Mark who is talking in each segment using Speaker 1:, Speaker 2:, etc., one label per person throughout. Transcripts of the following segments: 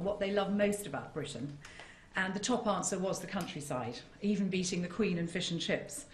Speaker 1: what they love most about Britain, and the top answer was the countryside, even beating the Queen and fish and chips.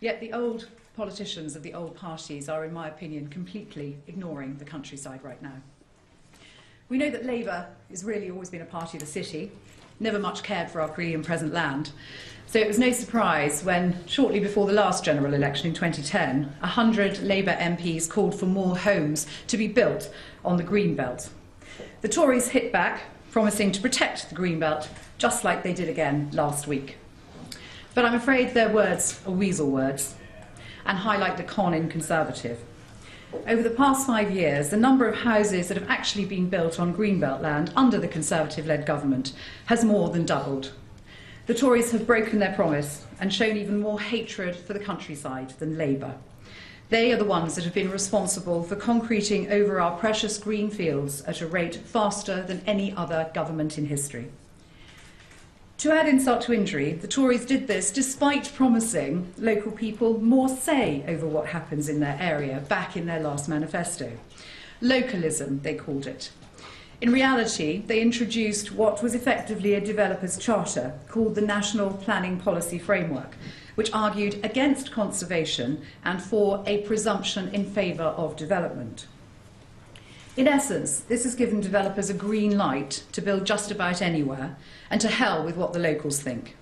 Speaker 1: Yet the old politicians of the old parties are, in my opinion, completely ignoring the countryside right now. We know that Labour has really always been a party of the city, never much cared for our pre and present land. So it was no surprise when, shortly before the last general election in 2010, 100 Labour MPs called for more homes to be built on the Greenbelt. The Tories hit back, promising to protect the Greenbelt, just like they did again last week. But I'm afraid their words are weasel words and highlight the con in Conservative. Over the past 5 years, the number of houses that have actually been built on Greenbelt land under the Conservative-led government has more than doubled. The Tories have broken their promise and shown even more hatred for the countryside than Labour. They are the ones that have been responsible for concreting over our precious green fields at a rate faster than any other government in history. To add insult to injury, the Tories did this despite promising local people more say over what happens in their area back in their last manifesto. Localism, they called it. In reality, they introduced what was effectively a developer's charter called the National Planning Policy Framework, which argued against conservation and for a presumption in favour of development. In essence, this has given developers a green light to build just about anywhere, and to hell with what the locals think.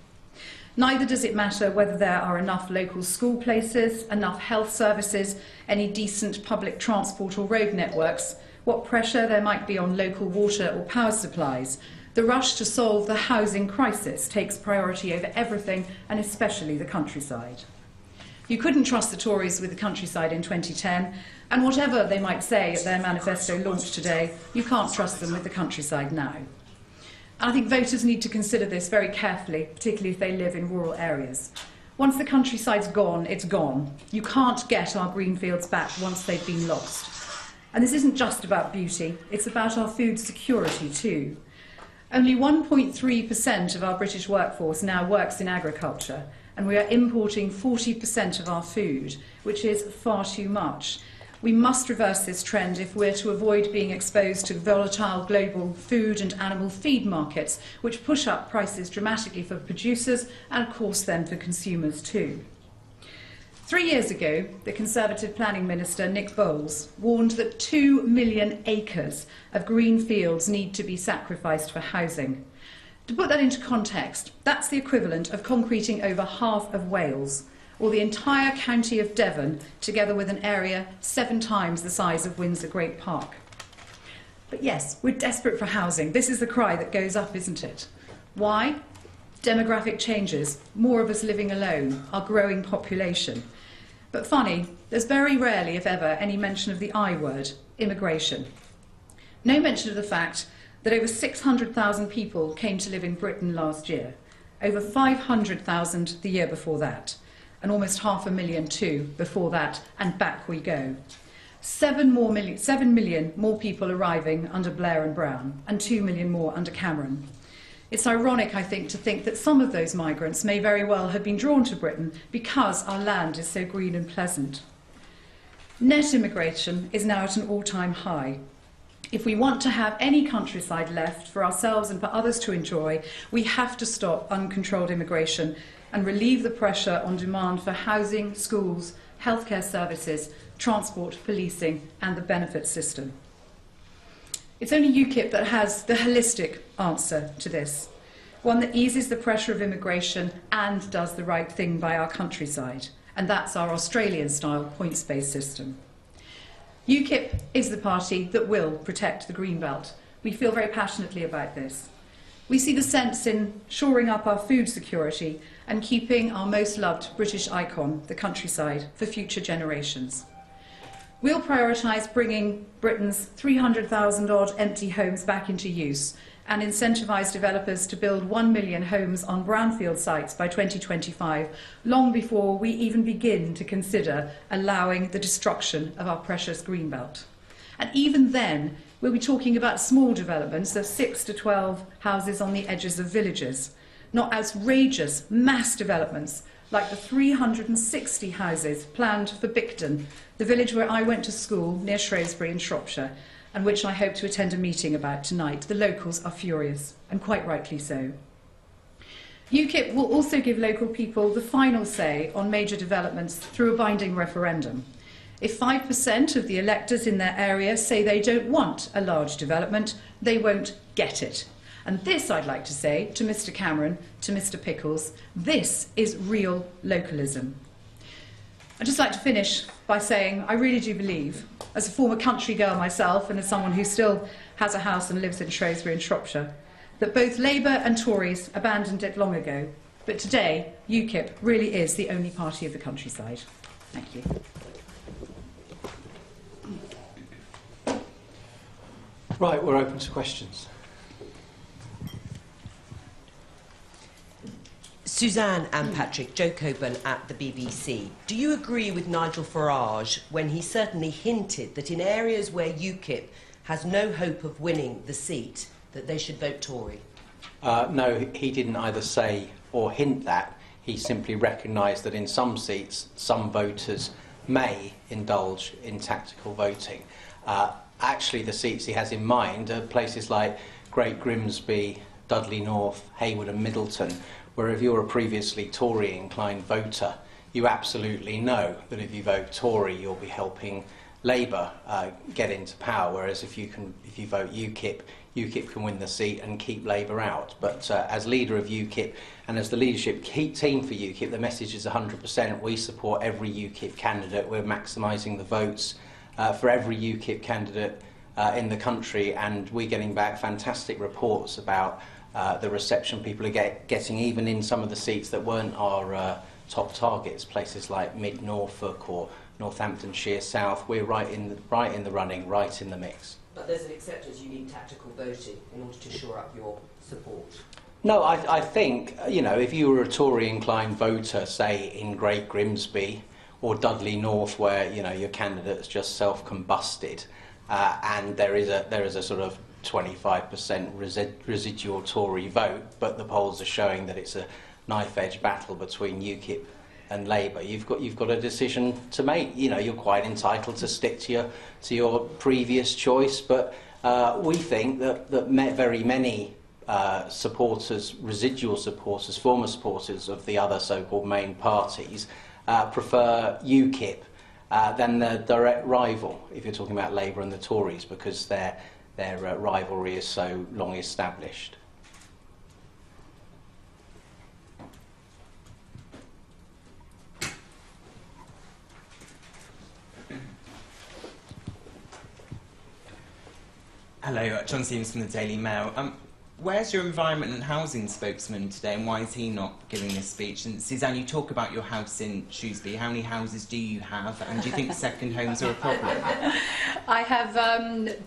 Speaker 1: Neither does it matter whether there are enough local school places, enough health services, any decent public transport or road networks, what pressure there might be on local water or power supplies. The rush to solve the housing crisis takes priority over everything, and especially the countryside. You couldn't trust the Tories with the countryside in 2010, and whatever they might say at their manifesto launch today, you can't trust them with the countryside now. And I think voters need to consider this very carefully, particularly if they live in rural areas. Once the countryside's gone, it's gone. You can't get our green fields back once they've been lost. And this isn't just about beauty, it's about our food security too. Only 1.3% of our British workforce now works in agriculture, and we are importing 40% of our food, which is far too much. We must reverse this trend if we're to avoid being exposed to volatile global food and animal feed markets, which push up prices dramatically for producers and, of course, then for consumers too. 3 years ago, the Conservative Planning Minister, Nick Bowles, warned that 2 million acres of green fields need to be sacrificed for housing. To put that into context, that's the equivalent of concreting over half of Wales, or the entire county of Devon, together with an area 7 times the size of Windsor Great Park. But yes, we're desperate for housing. This is the cry that goes up, isn't it? Why? Demographic changes, more of us living alone, our growing population. But funny, there's very rarely, if ever, any mention of the I word, immigration. No mention of the fact that over 600,000 people came to live in Britain last year, over 500,000 the year before that, and almost 500,000 too before that, and back we go. 7 million more people arriving under Blair and Brown, and 2 million more under Cameron. It's ironic, I think, to think that some of those migrants may very well have been drawn to Britain because our land is so green and pleasant. Net immigration is now at an all-time high. If we want to have any countryside left for ourselves and for others to enjoy, we have to stop uncontrolled immigration and relieve the pressure on demand for housing, schools, healthcare services, transport, policing and the benefits system. It's only UKIP that has the holistic answer to this, one that eases the pressure of immigration and does the right thing by our countryside, and that's our Australian-style points-based system. UKIP is the party that will protect the Greenbelt. We feel very passionately about this. We see the sense in shoring up our food security and keeping our most loved British icon, the countryside, for future generations. We'll prioritise bringing Britain's 300,000-odd empty homes back into use and incentivise developers to build 1 million homes on brownfield sites by 2025, long before we even begin to consider allowing the destruction of our precious Greenbelt. And even then, we'll be talking about small developments of 6 to 12 houses on the edges of villages, not outrageous mass developments like the 360 houses planned for Bicton, the village where I went to school near Shrewsbury in Shropshire, and which I hope to attend a meeting about tonight. The locals are furious, and quite rightly so. UKIP will also give local people the final say on major developments through a binding referendum. If 5% of the electors in their area say they don't want a large development, they won't get it. And this, I'd like to say to Mr Cameron, to Mr Pickles, this is real localism. I'd just like to finish by saying I really do believe, as a former country girl myself and as someone who still has a house and lives in Shrewsbury in Shropshire, that both Labour and Tories abandoned it long ago, but today UKIP really is the only party of the countryside. Thank you.
Speaker 2: Right, we're open to questions.
Speaker 3: Suzanne and Patrick, Joe Coburn at the BBC. Do you agree with Nigel Farage when he certainly hinted that in areas where UKIP has no hope of winning the seat, that they should vote Tory?
Speaker 2: No, he didn't either say or hint that. He simply recognised that in some seats, some voters may indulge in tactical voting. Actually, the seats he has in mind are places like Great Grimsby, Dudley North, Hayward and Middleton, where if you're a previously Tory-inclined voter, you absolutely know that if you vote Tory, you'll be helping Labour get into power, whereas if you vote UKIP, UKIP can win the seat and keep Labour out. But as leader of UKIP and as the leadership team for UKIP, the message is 100%. We support every UKIP candidate. We're maximising the votes for every UKIP candidate in the country, and we're getting back fantastic reports about the reception people are getting, even in some of the seats that weren't our top targets, places like Mid-Norfolk or Northamptonshire South. We're right in the running, right in the mix.
Speaker 3: But there's an acceptance you need tactical voting in order to shore up your support.
Speaker 2: No, I think, you know, if you were a Tory-inclined voter, say in Great Grimsby or Dudley North, where, you know, your candidate's just self-combusted, and there is a sort of 25% residual Tory vote, but the polls are showing that it's a knife-edge battle between UKIP and Labour. You've got a decision to make. You know, you're quite entitled to stick to your previous choice, but we think that very many supporters, residual supporters, former supporters of the other so-called main parties prefer UKIP than the direct rival, if you're talking about Labour and the Tories, because their rivalry is so long established.
Speaker 4: Hello, John Stevens from the Daily Mail. Where's your environment and housing spokesman today, and why is he not giving this speech? And Suzanne, you talk about your house in Shrewsbury. How many houses do you have, and do you think second homes are a problem?
Speaker 1: I have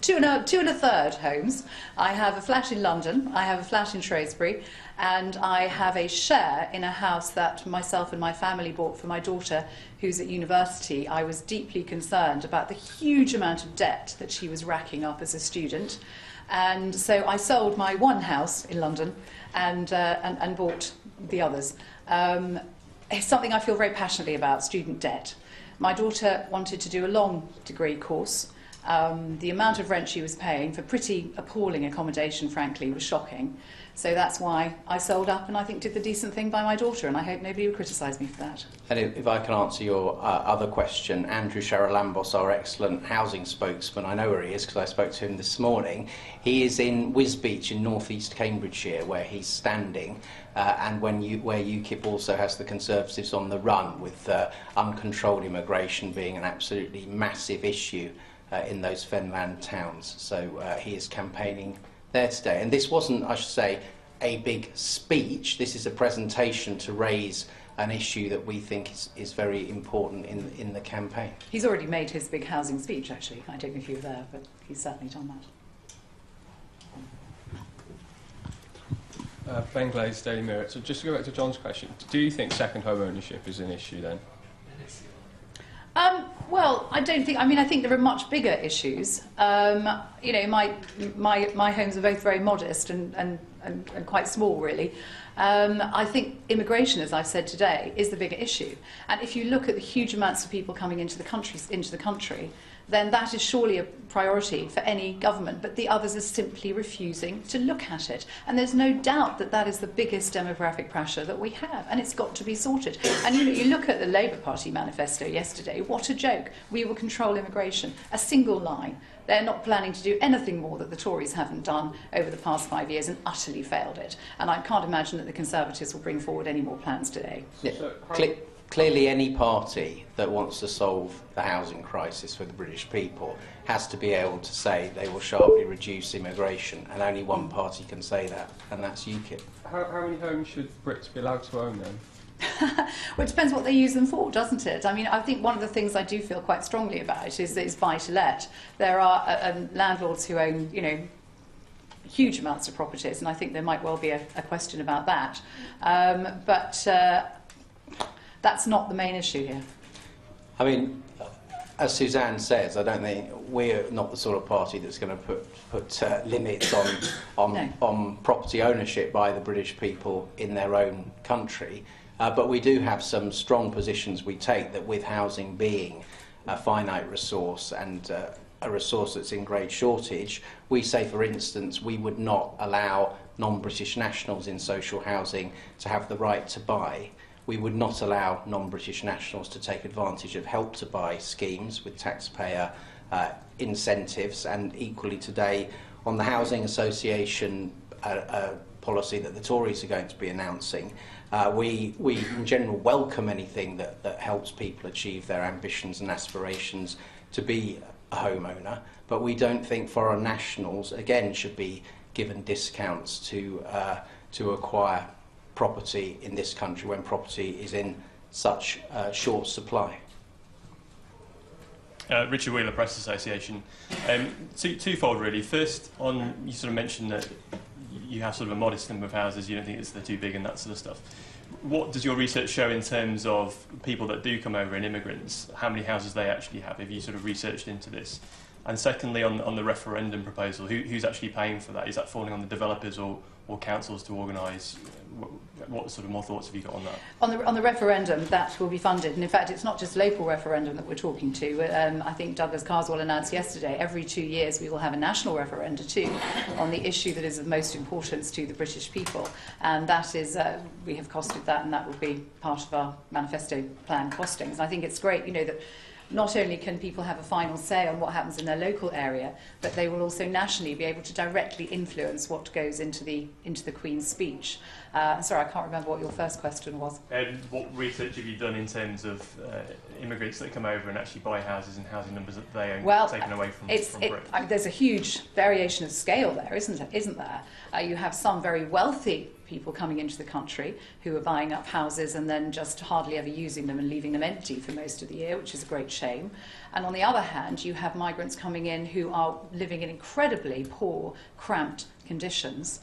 Speaker 1: two and a third homes. I have a flat in London, I have a flat in Shrewsbury, and I have a share in a house that myself and my family bought for my daughter, who's at university. I was deeply concerned about the huge amount of debt that she was racking up as a student. And so I sold my one house in London and bought the others. It's something I feel very passionately about, student debt. My daughter wanted to do a long degree course. The amount of rent she was paying for pretty appalling accommodation, frankly, was shocking. So that's why I sold up and I think did the decent thing by my daughter, and I hope nobody would criticise me for that.
Speaker 2: And if I can answer your other question, Andrew Sherrilambos, our excellent housing spokesman, I know where he is because I spoke to him this morning. He is in Wisbech in north-east Cambridgeshire, where he's standing, and where UKIP also has the Conservatives on the run, with uncontrolled immigration being an absolutely massive issue in those Fenland towns. So he is campaigning there today. And this wasn't, I should say, a big speech. This is a presentation to raise an issue that we think is very important in the campaign.
Speaker 1: He's already made his big housing speech, actually. I don't know if you were there, but he's certainly done that.
Speaker 5: Ben Glaze, Daily Mirror. So just to go back to John's question, do you think second home ownership is an issue then?
Speaker 1: Well, I don't think. I mean, I think there are much bigger issues. You know, my homes are both very modest, and and quite small, really. I think immigration, as I've said today, is the bigger issue. And if you look at the huge amounts of people coming into the country, then that is surely a priority for any government, but the others are simply refusing to look at it. And there's no doubt that that is the biggest demographic pressure that we have, and it's got to be sorted. And you look at the Labour Party manifesto yesterday, what a joke. We will control immigration. A single line. They're not planning to do anything more that the Tories haven't done over the past 5 years and utterly failed it. And I can't imagine that the Conservatives will bring forward any more plans today.
Speaker 2: Yeah. Clearly, any party that wants to solve the housing crisis for the British people has to be able to say they will sharply reduce immigration, and only one party can say that, and that's UKIP.
Speaker 5: How many homes should Brits be allowed to own then?
Speaker 1: Well, it depends what they use them for, doesn't it? I mean, I think one of the things I do feel quite strongly about is buy-to-let. There are landlords who own, huge amounts of properties, and I think there might well be a question about that. But that's not the main issue here.
Speaker 2: I mean, as Suzanne says, I don't think we're not the sort of party that's going to put limits on property ownership by the British people in their own country. But we do have some strong positions we take that, with housing being a finite resource and a resource that's in great shortage, we say, for instance, we would not allow non-British nationals in social housing to have the right to buy. We would not allow non-British nationals to take advantage of Help to Buy schemes with taxpayer incentives, and equally today on the Housing Association policy that the Tories are going to be announcing, we in general welcome anything that helps people achieve their ambitions and aspirations to be a homeowner, but we don't think foreign nationals, again, should be given discounts to acquire property in this country when property is in such short supply.
Speaker 5: Richard Wheeler, Press Association. Twofold, really. First, you sort of mentioned that you have sort of a modest number of houses, you don't think they're too big and that sort of stuff. What does your research show in terms of people that do come over and immigrants, how many houses they actually have? Have you sort of researched into this? And secondly, on the referendum proposal, who's actually paying for that? Is that falling on the developers or councils to organise? What sort of more thoughts have you got on that?
Speaker 1: On the referendum, that will be funded. And in fact, it's not just local referendum that we're talking to. I think Douglas Carswell announced yesterday, every 2 years we will have a national referendum too on the issue that is of most importance to the British people. And that is, we have costed that, and that will be part of our manifesto plan costings. And I think it's great, that not only can people have a final say on what happens in their local area, but they will also nationally be able to directly influence what goes into the Queen's speech. Sorry, I can't remember what your first question was.
Speaker 5: What research have you done in terms of immigrants that come over and actually buy houses and housing numbers that they own taken away from Britain?
Speaker 1: There's a huge variation of scale there, isn't there? You have some very wealthy people coming into the country who are buying up houses and then just hardly ever using them and leaving them empty for most of the year, which is a great shame. And on the other hand, you have migrants coming in who are living in incredibly poor, cramped conditions,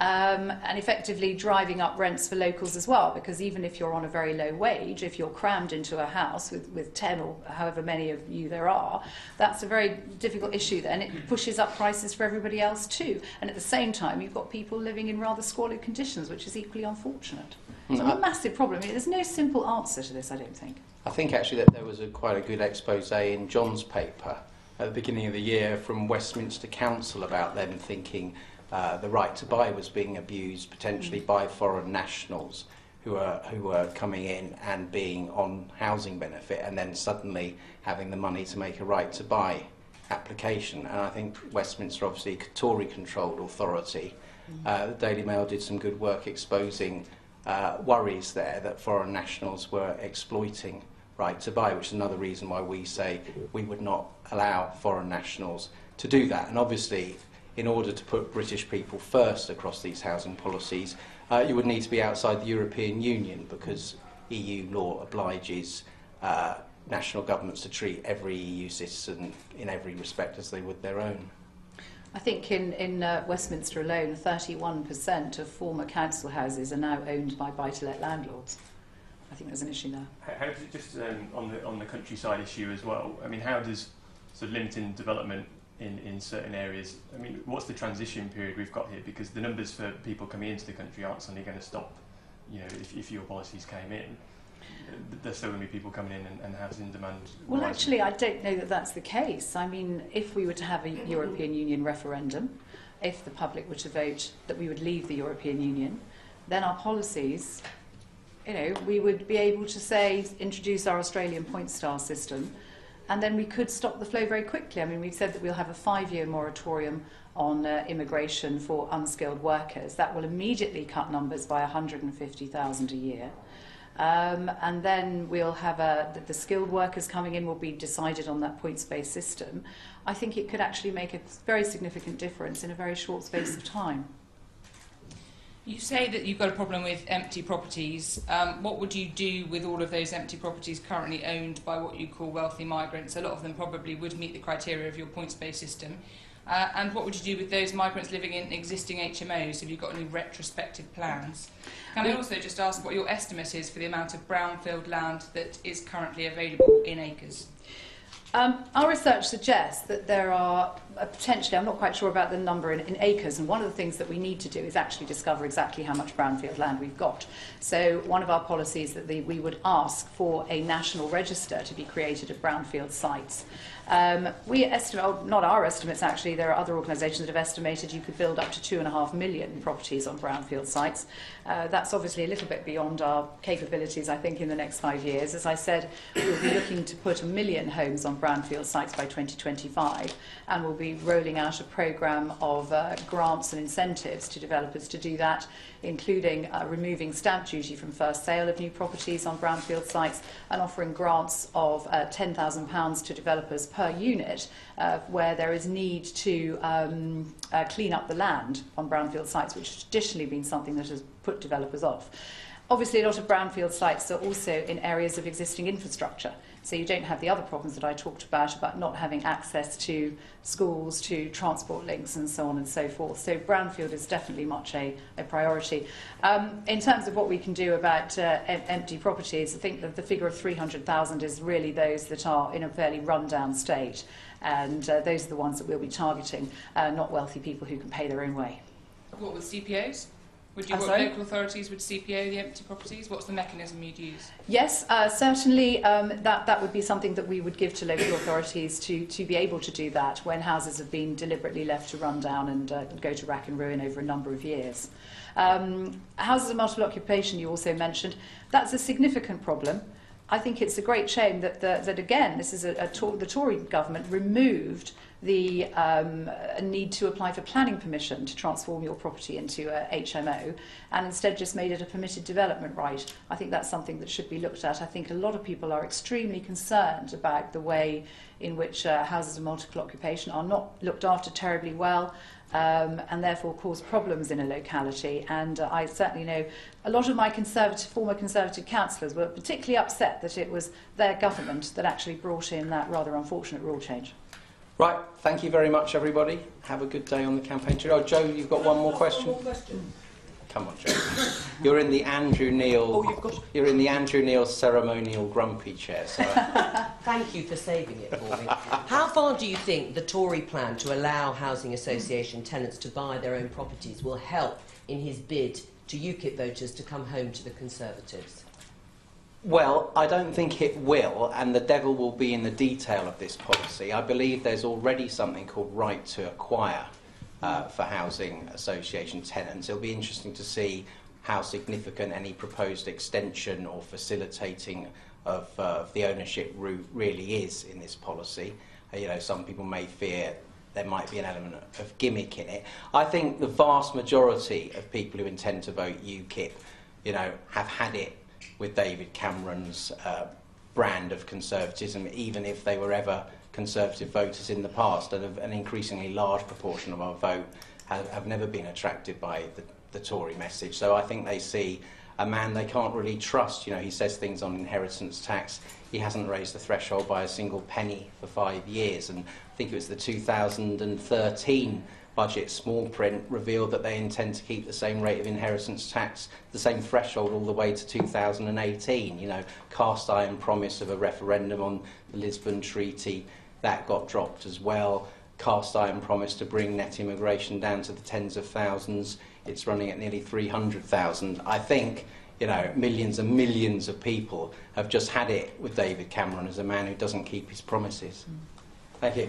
Speaker 1: and effectively driving up rents for locals as well, because even if you're on a very low wage, if you're crammed into a house with 10 or however many of you there are, that's a very difficult issue then. It pushes up prices for everybody else too. And at the same time, you've got people living in rather squalid conditions, which is equally unfortunate. It's a massive problem. There's no simple answer to this, I don't think.
Speaker 2: I think actually that there was quite a good expose in John's paper at the beginning of the year from Westminster Council about them thinking the right to buy was being abused potentially by foreign nationals who were coming in and being on housing benefit and then suddenly having the money to make a right to buy application. And I think Westminster, obviously a Tory-controlled authority, the Daily Mail did some good work exposing worries there that foreign nationals were exploiting right to buy, which is another reason why we say we would not allow foreign nationals to do that. And obviously, in order to put British people first across these housing policies, you would need to be outside the European Union, because EU law obliges national governments to treat every EU citizen in every respect as they would their own.
Speaker 1: I think in Westminster alone, 31% of former council houses are now owned by buy-to-let landlords. I think there's an issue there.
Speaker 5: How does it just on the countryside issue as well? I mean, how does sort of limiting development in certain areas. I mean, what's the transition period we've got here? Because the numbers for people coming into the country aren't suddenly going to stop. You know, if your policies came in, there's still going to be people coming in and housing demand.
Speaker 1: Well,
Speaker 5: rising.
Speaker 1: actually, I don't know that that's the case. I mean, if we were to have a European Union referendum, if the public were to vote that we would leave the European Union, then our policies, you know, we would be able to say, introduce our Australian point star system, and then we could stop the flow very quickly. I mean, we've said that we'll have a 5-year moratorium on immigration for unskilled workers. That will immediately cut numbers by 150,000 a year. And then we'll have the skilled workers coming in will be decided on that points-based system. I think it could actually make a very significant difference in a very short space of time.
Speaker 6: You say that you've got a problem with empty properties. What would you do with all of those empty properties currently owned by what you call wealthy migrants? A lot of them probably would meet the criteria of your points-based system. And what would you do with those migrants living in existing HMOs? Have you got any retrospective plans? Can I also just ask what your estimate is for the amount of brownfield land that is currently available in acres?
Speaker 1: Our research suggests that there are potentially, I'm not quite sure about the number in acres, and one of the things that we need to do is actually discover exactly how much brownfield land we've got. So one of our policies that we would ask for a national register to be created of brownfield sites. We estimate, not our estimates actually, there are other organisations that have estimated you could build up to 2.5 million properties on brownfield sites. That's obviously a little bit beyond our capabilities, I think, in the next 5 years. As I said, we'll be looking to put 1 million homes on brownfield sites by 2025, and we'll be rolling out a programme of grants and incentives to developers to do that, including removing stamp duty from first sale of new properties on brownfield sites and offering grants of £10,000 to developers per unit where there is need to clean up the land on brownfield sites, which has traditionally been something that has put developers off. Obviously, a lot of brownfield sites are also in areas of existing infrastructure. So you don't have the other problems that I talked about not having access to schools, to transport links and so on and so forth. So brownfield is definitely much a priority. In terms of what we can do about empty properties, I think that the figure of 300,000 is really those that are in a fairly rundown state. And those are the ones that we'll be targeting, not wealthy people who can pay their own way.
Speaker 6: What with CPOs? Would you want local authorities would CPO the empty properties? What's the mechanism you'd use?
Speaker 1: Yes, certainly that would be something that we would give to local authorities to be able to do that when houses have been deliberately left to run down and go to rack and ruin over a number of years. Houses of multiple occupation you also mentioned, that's a significant problem. I think it's a great shame that again, this is the Tory government removed the need to apply for planning permission to transform your property into a HMO and instead just made it a permitted development right. I think that's something that should be looked at. I think a lot of people are extremely concerned about the way in which houses of multiple occupation are not looked after terribly well. And therefore cause problems in a locality. And I certainly know a lot of my former Conservative councillors were particularly upset that it was their government that actually brought in that rather unfortunate rule change.
Speaker 2: Right, thank you very much, everybody. Have a good day on the campaign trail. Oh, Joe, you've got one more question?
Speaker 3: One more question.
Speaker 2: Come on, Joe. You're in the Andrew Neil. You're in the Andrew Neil ceremonial grumpy chair. So.
Speaker 3: Thank you for saving it for me. How far do you think the Tory plan to allow housing association tenants to buy their own properties will help in his bid to UKIP voters to come home to the Conservatives?
Speaker 2: Well, I don't think it will, and the devil will be in the detail of this policy. I believe there's already something called right to acquire for housing association tenants. It'll be interesting to see how significant any proposed extension or facilitating of the ownership route really is in this policy. You know, some people may fear there might be an element of gimmick in it. I think the vast majority of people who intend to vote UKIP, you know, have had it with David Cameron's brand of conservatism, even if they were ever Conservative voters in the past, and an increasingly large proportion of our vote have never been attracted by the Tory message. So I think they see a man they can't really trust. You know, he says things on inheritance tax. He hasn't raised the threshold by a single penny for 5 years, and I think it was the 2013 budget small print revealed that they intend to keep the same rate of inheritance tax, the same threshold all the way to 2018. You know, cast iron promise of a referendum on the Lisbon Treaty, that got dropped as well. cast iron promise to bring net immigration down to the tens of thousands. It's running at nearly 300,000. I think, you know, millions and millions of people have just had it with David Cameron as a man who doesn't keep his promises. Thank you.